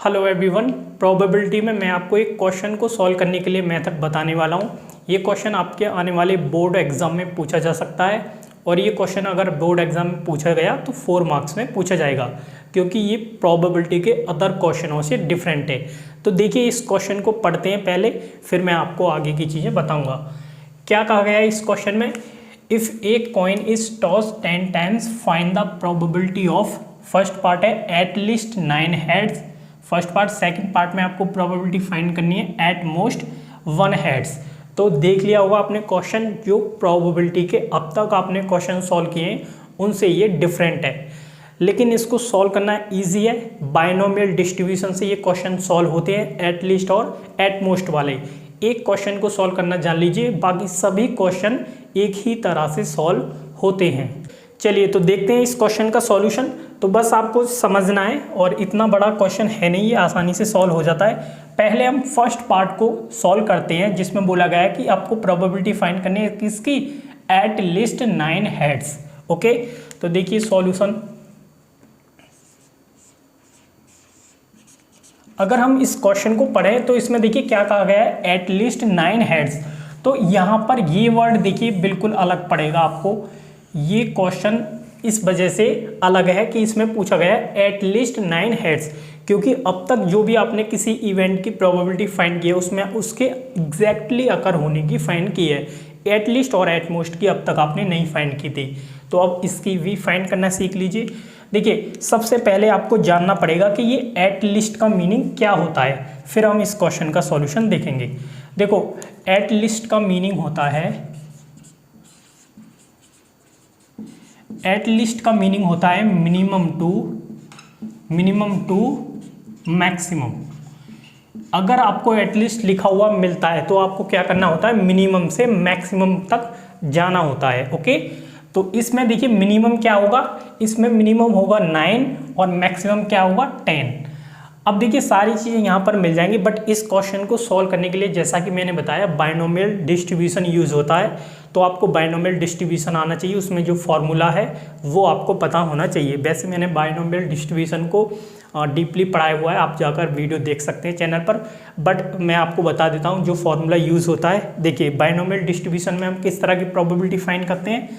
Hello everyone, probability में मैं आपको एक क्वेश्चन को सॉल्व करने के लिए मेथड बताने वाला हूँ। ये क्वेश्चन आपके आने वाले बोर्ड एग्जाम में पूछा जा सकता है और ये क्वेश्चन अगर बोर्ड एग्जाम में पूछा गया तो 4 मार्क्स में पूछा जाएगा, क्योंकि ये प्रोबेबिलिटी के अदर क्वेश्चनों से डिफरेंट है। तो देखिए, इस क्वेश्चन को पढ़ते हैं पहले, फिर मैं आपको आगे की चीज़ें बताऊँगा। क्या कहा गया है इस क्वेश्चन में? If a coin is toss 10 times find the probability of, first part है at least 9 heads, first part. Second part में आपको प्रोबेबिलिटी फाइंड करनी है एट मोस्ट 1 हेड्स। तो देख लिया होगा आपने क्वेश्चन, जो प्रोबेबिलिटी के अब तक आपने क्वेश्चन सॉल्व किए हैं उनसे ये डिफरेंट है, लेकिन इसको सॉल्व करना इजी है। बाइनोमियल डिस्ट्रीब्यूशन से ये क्वेश्चन सॉल्व होते हैं, एट लीस्ट और एट मोस्ट वाले। एक क्वेश्चन को सॉल्व करना जान लीजिए, बाकी सभी क्वेश्चन एक ही तरह से सॉल्व होते हैं। चलिए तो देखते हैं इस क्वेश्चन का सॉल्यूशन। तो बस आपको समझना है, और इतना बड़ा क्वेश्चन है नहीं, ये आसानी से सॉल्व हो जाता है। पहले हम फर्स्ट पार्ट को सॉल्व करते हैं, जिसमें बोला गया है कि आपको प्रोबेबिलिटी फाइंड करनी है किसकी? Eight least 9 heads. ओके, तो देखिए सॉल्यूशन। अगर हम इस क्वेश्चन को पढ़ें तो इसमें देखिए क्या कहा गया है, एट लीस्ट 9 हेड्स। तो यहाँ पर ये वर्ड देखिए बिल्कुल अलग पड़ेगा आपको। ये क्वेश्चन इस वजह से अलग है कि इसमें पूछा गया है एट लीस्ट 9 हेड्स, क्योंकि अब तक जो भी आपने किसी इवेंट की प्रोबेबिलिटी फाइंड की है उसमें उसके एग्जैक्टली अकर होने की फाइंड की है। एट लीस्ट और एट मोस्ट की अब तक आपने नहीं फाइंड की थी, तो अब इसकी भी फाइंड करना सीख लीजिए। देखिए, सबसे पहले आपको जानना पड़ेगा कि ये एट लीस्ट का मीनिंग क्या होता है, फिर हम इस क्वेश्चन का सॉल्यूशन देखेंगे। देखो, एट लीस्ट का मीनिंग होता है, एट लीस्ट का मीनिंग होता है मिनिमम टू मैक्सिमम। अगर आपको एट लीस्ट लिखा हुआ मिलता है तो आपको क्या करना होता है, मिनिमम से मैक्सिमम तक जाना होता है। ओके, तो इसमें देखिए मिनिमम क्या होगा, इसमें मिनिमम होगा 9 और मैक्सिमम क्या होगा 10। अब देखिए सारी चीज़ें यहाँ पर मिल जाएंगी, बट इस क्वेश्चन को सॉल्व करने के लिए जैसा कि मैंने बताया बाइनोमियल डिस्ट्रीब्यूशन यूज़ होता है। तो आपको बाइनोमियल डिस्ट्रीब्यूशन आना चाहिए, उसमें जो फॉर्मूला है वो आपको पता होना चाहिए। वैसे मैंने बाइनोमियल डिस्ट्रीब्यूशन को डीपली पढ़ाया हुआ है, आप जाकर वीडियो देख सकते हैं चैनल पर, बट मैं आपको बता देता हूँ जो फॉर्मूला यूज़ होता है। देखिए, बाइनोमियल डिस्ट्रीब्यूशन में हम किस तरह की प्रोबेबिलिटी फाइंड करते हैं।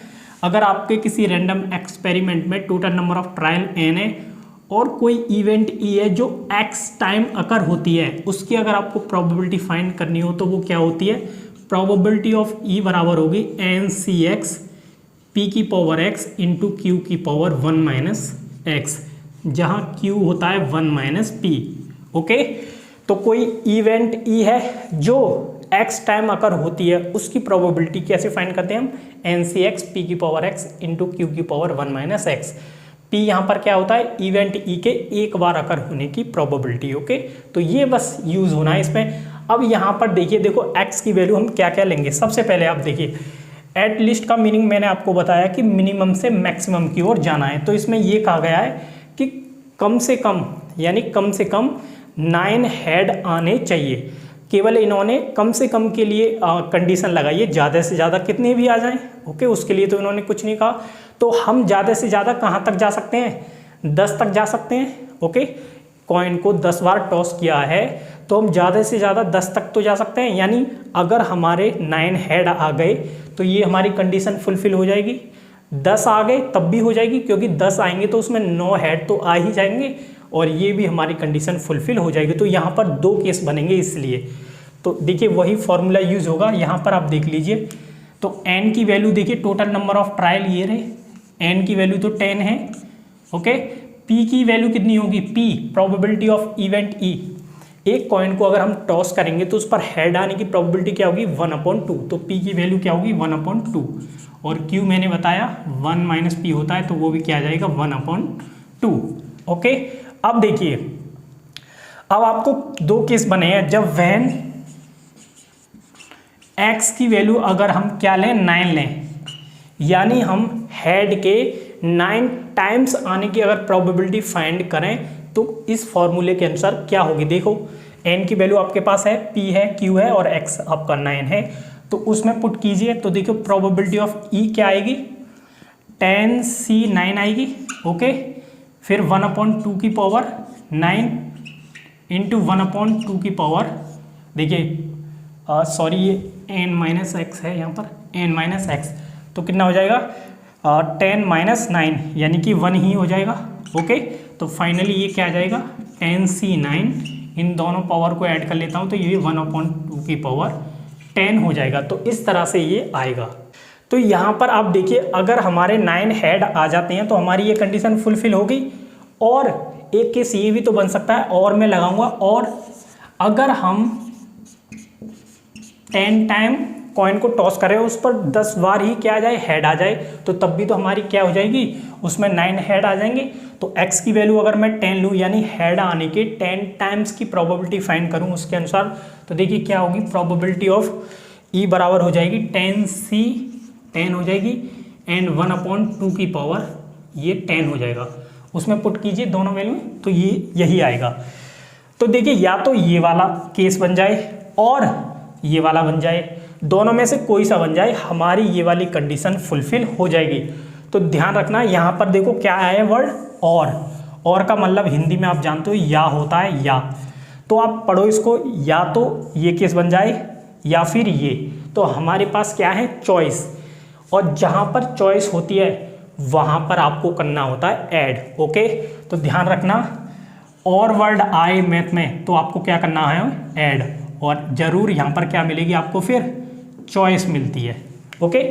अगर आपके किसी रैंडम एक्सपेरिमेंट में total number of trial n है और कोई इवेंट e है जो x टाइम अकर होती है, उसकी अगर आपको प्रोबेबिलिटी फाइंड करनी हो तो वो क्या होती है, प्रोबेबिलिटी ऑफ e बराबर होगी NCx p की पावर x इंटू क्यू की पावर 1 माइनस एक्स, जहाँ q होता है 1 माइनस पी। ओके, तो कोई इवेंट e है जो x टाइम अकर होती है, उसकी प्रोबेबिलिटी कैसे फाइंड करते हैं हम, NCx p की पावर x इंटू क्यू की पावर 1 माइनस एक्स। p यहाँ पर क्या होता है, इवेंट e के एक बार अकर होने की प्रोबेबिलिटी। ओके, तो ये बस यूज होना है इसमें। अब यहाँ पर देखिए, देखो x की वैल्यू हम क्या क्या लेंगे। सबसे पहले आप देखिए, एट लीस्ट का मीनिंग मैंने आपको बताया कि मिनिमम से मैक्सिमम की ओर जाना है। तो इसमें ये कहा गया है कि कम से कम, यानी कम से कम 9 हेड आने चाहिए। केवल इन्होंने कम से कम के लिए कंडीशन लगाई है, ज़्यादा से ज़्यादा कितने भी आ जाएं। ओके, उसके लिए तो इन्होंने कुछ नहीं कहा। तो हम ज़्यादा से ज़्यादा कहाँ तक जा सकते हैं, 10 तक जा सकते हैं। ओके, कॉइन को 10 बार टॉस किया है तो हम ज़्यादा से ज़्यादा 10 तक तो जा सकते हैं, यानी अगर हमारे 9 हेड आ गए तो ये हमारी कंडीशन फुलफिल हो जाएगी। 10 आ गए तब भी हो जाएगी, क्योंकि 10 आएंगे तो उसमें 9 हेड तो आ ही जाएंगे और ये भी हमारी कंडीशन फुलफिल हो जाएगी। तो यहाँ पर 2 केस बनेंगे इसलिए। तो देखिए वही फॉर्मूला यूज होगा। यहाँ पर आप देख लीजिए, तो n की वैल्यू देखिए, टोटल नंबर ऑफ ट्रायल ये रहे, n की वैल्यू तो 10 है। ओके, p की वैल्यू कितनी होगी, p probability of event e। एक कॉइन को अगर हम टॉस करेंगे तो उस पर हेड आने की प्रोबेबिलिटी क्या होगी, 1/2। तो p की वैल्यू क्या होगी, 1/2। और q मैंने बताया 1 माइनस पी होता है, तो वो भी क्या आ जाएगा, 1/2। ओके, अब देखिए, अब आपको 2 केस बने हैं, जब वैन x की वैल्यू अगर हम क्या लें, 9 लें, यानी हम हेड के 9 टाइम्स आने की अगर प्रोबेबिलिटी फाइंड करें तो इस फॉर्मूले के अनुसार क्या होगी। देखो, n की वैल्यू आपके पास है, p है, q है और x आपका 9 है, तो उसमें पुट कीजिए। तो देखो प्रोबेबिलिटी ऑफ e क्या आएगी, 10c9 आएगी। ओके, फिर 1/2 की पावर 9 इंटू 1/2 की पावर, देखिए सॉरी ये n-x है यहाँ पर, n-x, तो कितना हो जाएगा 10-9 यानी कि 1 ही हो जाएगा। ओके, तो फाइनली ये क्या आ जाएगा 10c9, इन दोनों पावर को ऐड कर लेता हूँ तो ये 1/2 की पावर 10 हो जाएगा। तो इस तरह से ये आएगा। तो यहाँ पर आप देखिए अगर हमारे 9 हेड आ जाते हैं तो हमारी ये कंडीशन फुलफिल हो गई। और एक केस ये भी तो बन सकता है, और मैं लगाऊंगा, और अगर हम 10 टाइम कॉइन को टॉस करें उस पर 10 बार ही क्या आ जाए हेड आ जाए, तो तब भी तो हमारी क्या हो जाएगी उसमें 9 हेड आ जाएंगे। तो x की वैल्यू अगर मैं 10 लूँ यानी हेड आने के 10 टाइम्स की प्रोबेबिलिटी फाइंड करूँ उसके अनुसार, तो देखिए क्या होगी प्रोबेबिलिटी ऑफ e बराबर हो जाएगी 10 हो जाएगी एंड 1/2 की पावर ये 10 हो जाएगा। उसमें पुट कीजिए दोनों वैल्यू तो ये यही आएगा। तो देखिए या तो ये वाला केस बन जाए और ये वाला बन जाए, दोनों में से कोई सा बन जाए, हमारी ये वाली कंडीशन फुलफिल हो जाएगी। तो ध्यान रखना यहाँ पर देखो क्या आया है वर्ड और का मतलब हिंदी में आप जानते हो या होता है या। तो आप पढ़ो इसको, या तो ये केस बन जाए या फिर ये। तो हमारे पास क्या है चॉइस, और जहाँ पर चॉइस होती है वहाँ पर आपको करना होता है ऐड। ओके, तो ध्यान रखना और वर्ड आए मैथ में तो आपको क्या करना है ऐड, और ज़रूर यहाँ पर क्या मिलेगी आपको फिर चॉइस मिलती है। ओके,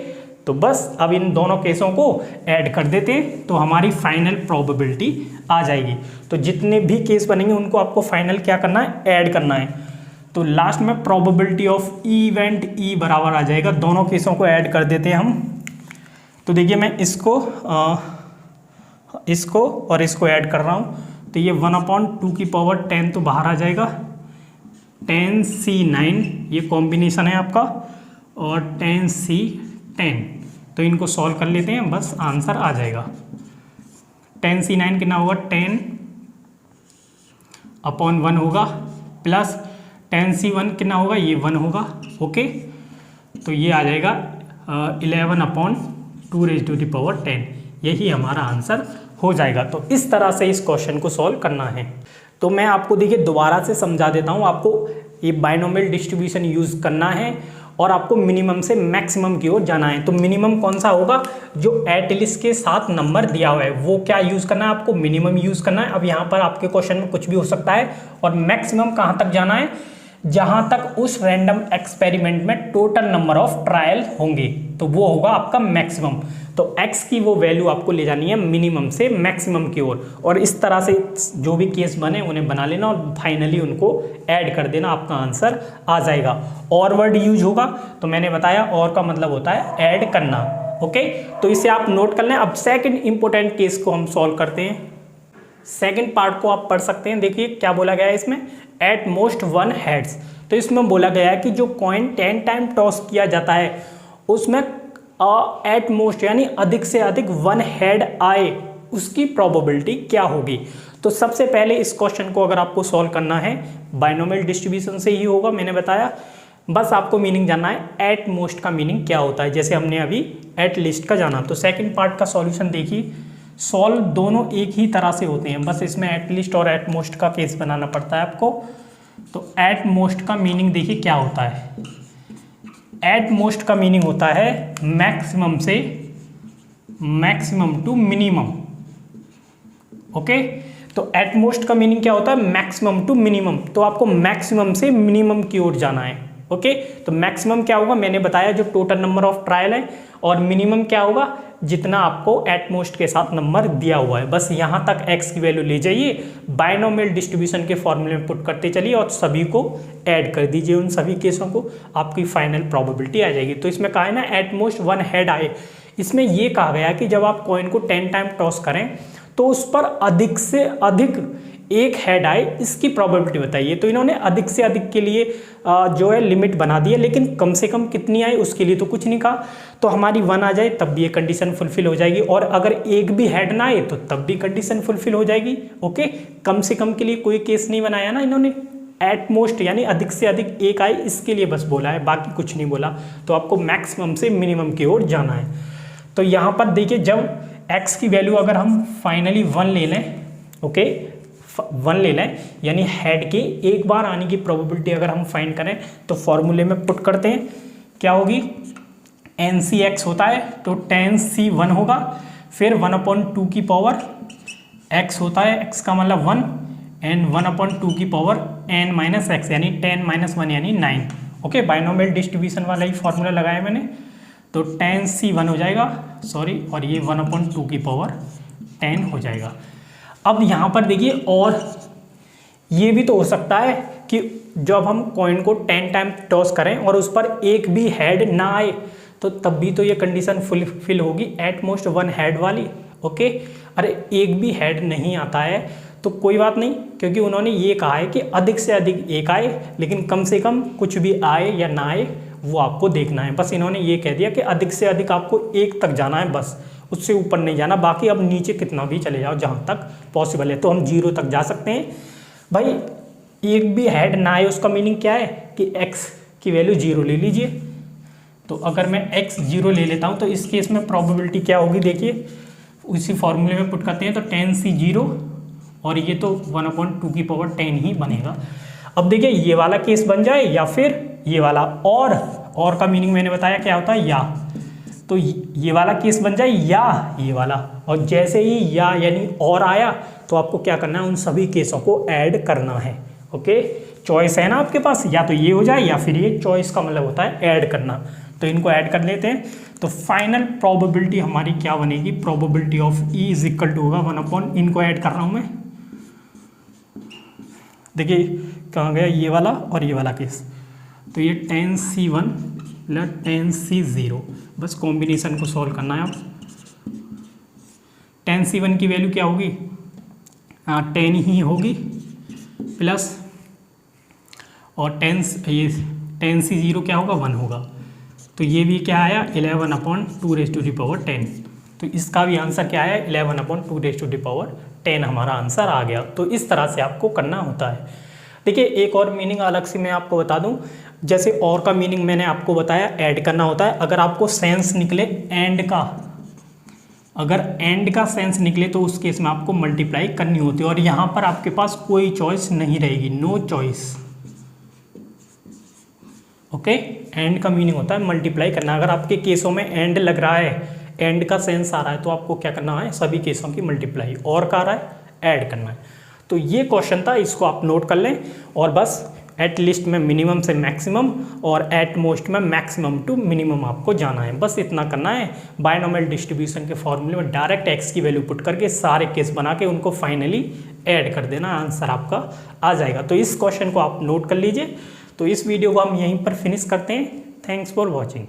तो बस अब इन दोनों केसों को ऐड कर देते हैं तो हमारी फाइनल प्रोबेबिलिटी आ जाएगी। तो जितने भी केस बनेंगे उनको आपको फाइनल क्या करना है ऐड करना है। तो लास्ट में प्रोबेबिलिटी ऑफ इवेंट ई बराबर आ जाएगा, दोनों केसों को ऐड कर देते हैं हम। तो देखिए मैं इसको और इसको ऐड कर रहा हूँ तो ये 1/2 की पावर 10 तो बाहर आ जाएगा, 10c9 ये कॉम्बिनेशन है आपका, और 10c10, तो इनको सॉल्व कर लेते हैं बस आंसर आ जाएगा। 10c9 कितना होगा 10/1 होगा, प्लस 10c1 कितना होगा ये 1 होगा। ओके, तो ये आ जाएगा 11/2⁻10, यही हमारा आंसर हो जाएगा। तो इस तरह से इस क्वेश्चन को सॉल्व करना है। तो मैं आपको देखिए दोबारा से समझा देता हूँ, आपको ये बाइनोमियल डिस्ट्रीब्यूशन यूज़ करना है और आपको मिनिमम से मैक्सिमम की ओर जाना है। तो मिनिमम कौन सा होगा जो एटलिस्ट के साथ नंबर दिया हुआ है वो क्या यूज़ करना है, आपको मिनिमम यूज़ करना है। अब यहाँ पर आपके क्वेश्चन में कुछ भी हो सकता है, और मैक्सिमम कहाँ तक जाना है जहां तक उस रैंडम एक्सपेरिमेंट में टोटल नंबर ऑफ ट्रायल होंगे, तो वो होगा आपका मैक्सिमम। तो x की वो वैल्यू आपको ले जानी है मिनिमम से मैक्सिमम की ओर, और इस तरह से जो भी केस बने उन्हें बना लेना और फाइनली उनको ऐड कर देना, आपका आंसर आ जाएगा। और वर्ड यूज होगा तो मैंने बताया और का मतलब होता है ऐड करना। ओके, तो इसे आप नोट कर लें। अब सेकेंड इंपॉर्टेंट केस को हम सॉल्व करते हैं। सेकेंड पार्ट को आप पढ़ सकते हैं। देखिए क्या बोला गया है इसमें, एट मोस्ट 1 हेड्स। तो इसमें बोला गया है कि जो कॉइन 10 टाइम टॉस किया जाता है उसमें एट मोस्ट यानी अधिक से अधिक 1 हेड आए, उसकी प्रोबेबिलिटी क्या होगी। तो सबसे पहले इस क्वेश्चन को अगर आपको सॉल्व करना है बाइनोमियल डिस्ट्रीब्यूशन से ही होगा, मैंने बताया। बस आपको मीनिंग जानना है एट मोस्ट का मीनिंग क्या होता है, जैसे हमने अभी एट लिस्ट का जाना। तो सेकेंड पार्ट का सॉल्यूशन देखिए, सॉल्व दोनों एक ही तरह से होते हैं, बस इसमें एट लिस्ट और एट मोस्ट का केस बनाना पड़ता है आपको। तो एट मोस्ट का मीनिंग देखिए क्या होता है। एट मोस्ट का मीनिंग होता है मैक्सिमम से मैक्सिमम टू मिनिमम। ओके, तो एट मोस्ट का मीनिंग क्या होता है मैक्सिमम टू मिनिमम, तो आपको मैक्सिमम से मिनिमम की ओर जाना है। ओके, तो मैक्सिमम क्या होगा मैंने बताया जो टोटल नंबर ऑफ ट्रायल है, और मिनिमम क्या होगा जितना आपको एट मोस्ट के साथ नंबर दिया हुआ है। बस यहाँ तक x की वैल्यू ले जाइए, बाइनोमियल डिस्ट्रीब्यूशन के फॉर्मूले में पुट करते चलिए और सभी को ऐड कर दीजिए, उन सभी केसों को, आपकी फाइनल प्रोबेबिलिटी आ जाएगी। तो इसमें कहा है ना एट मोस्ट 1 हेड आए, इसमें ये कहा गया कि जब आप कॉइन को 10 टाइम टॉस करें तो उस पर अधिक से अधिक 1 हेड आए, इसकी प्रोबेबिलिटी बताइए। तो इन्होंने अधिक से अधिक के लिए जो है लिमिट बना दी है, लेकिन कम से कम कितनी आए उसके लिए तो कुछ नहीं कहा। तो हमारी 1 आ जाए तब भी ये कंडीशन फुलफिल हो जाएगी, और अगर एक भी हेड ना आए तो तब भी कंडीशन फुलफिल हो जाएगी। ओके, कम से कम के लिए कोई केस नहीं बनाया ना इन्होंने, एट मोस्ट यानी अधिक से अधिक 1 आए इसके लिए बस बोला है, बाकी कुछ नहीं बोला। तो आपको मैक्सिमम से मिनिमम की ओर जाना है। तो यहाँ पर देखिए जब x की वैल्यू अगर हम फाइनली 1 ले लें, ओके 1 ले लें, यानी हेड के एक बार आने की प्रोबेबिलिटी अगर हम फाइंड करें तो फॉर्मूले में पुट करते हैं, क्या होगी, NCX होता है तो tan C 1 होगा, फिर 1/2 की पावर x होता है, x का मतलब 1 एंड 1/2 की पावर n-x यानी 10-1 यानी 9। ओके, बाइनोमियल डिस्ट्रीब्यूशन वाला ही फॉर्मूला लगाया मैंने, तो tan C 1 हो जाएगा, सॉरी, और ये 1/2 की पावर 10 हो जाएगा। अब यहाँ पर देखिए, और ये भी तो हो सकता है कि जब हम कॉइन को 10 टाइम टॉस करें और उस पर एक भी हेड ना आए, तो तब भी तो ये कंडीशन फुलफिल होगी, एट मोस्ट 1 हेड वाली। ओके, अरे एक भी हेड नहीं आता है तो कोई बात नहीं, क्योंकि उन्होंने ये कहा है कि अधिक से अधिक एक आए, लेकिन कम से कम कुछ भी आए या ना आए वो आपको देखना है। बस इन्होंने ये कह दिया कि अधिक से अधिक आपको एक तक जाना है, बस उससे ऊपर नहीं जाना, बाकी अब नीचे कितना भी चले जाओ जहाँ तक पॉसिबल है। तो हम 0 तक जा सकते हैं। भाई एक भी हेड ना आए उसका मीनिंग क्या है कि x की वैल्यू 0 ले लीजिए। तो अगर मैं x 0 ले लेता हूँ तो इस केस में प्रोबेबिलिटी क्या होगी, देखिए उसी फॉर्मूले में पुट करते हैं, तो tan C 0 और ये तो 1/2 की पावर 10 ही बनेगा। अब देखिए ये वाला केस बन जाए या फिर ये वाला, और का मीनिंग मैंने बताया क्या होता है, या, तो ये वाला केस बन जाए या ये वाला, और जैसे ही या यानी और आया तो आपको क्या करना है, उन सभी केसों को ऐड करना है। ओके, चॉइस है ना आपके पास, या तो ये हो जाए या फिर ये, चॉइस का मतलब होता है ऐड करना, तो इनको ऐड कर लेते हैं। तो फाइनल प्रोबेबिलिटी हमारी क्या बनेगी, probability of E is equal to होगा 1/, इनको ऐड कर रहा हूँ मैं, देखिए कहाँ गया ये वाला और ये वाला केस, तो ये tan C 1 plus tan C 0, बस कॉम्बिनेशन को सॉल्व करना है। अब tan C 1 की वैल्यू क्या होगी, 10 ही होगी, प्लस और tan C 0 क्या होगा, 1 होगा, तो ये भी क्या आया 11/2⁻10। तो इसका भी आंसर क्या आया 11/2⁻10 हमारा आंसर आ गया। तो इस तरह से आपको करना होता है। देखिए एक और मीनिंग अलग से मैं आपको बता दूं, जैसे और का मीनिंग मैंने आपको बताया ऐड करना होता है। अगर आपको सेंस निकले एंड का, अगर एंड का सेंस निकले तो उस केस में आपको मल्टीप्लाई करनी होती है, और यहाँ पर आपके पास कोई चॉइस नहीं रहेगी, नो चॉइस। ओके, एंड का मीनिंग होता है मल्टीप्लाई करना। अगर आपके केसों में एंड लग रहा है, एंड का सेंस आ रहा है, तो आपको क्या करना है, सभी केसों की मल्टीप्लाई, और का आ रहा है ऐड करना है। तो ये क्वेश्चन था, इसको आप नोट कर लें, और बस एट लिस्ट में मिनिमम से मैक्सिमम और एट मोस्ट में मैक्सिमम टू मिनिमम आपको जाना है, बस इतना करना है। बायनोमियल डिस्ट्रीब्यूशन के फॉर्मूले में डायरेक्ट x की वैल्यू पुट करके सारे केस बना के उनको फाइनली ऐड कर देना, आंसर आपका आ जाएगा। तो इस क्वेश्चन को आप नोट कर लीजिए। तो इस वीडियो को हम यहीं पर फिनिश करते हैं। Thanks for watching.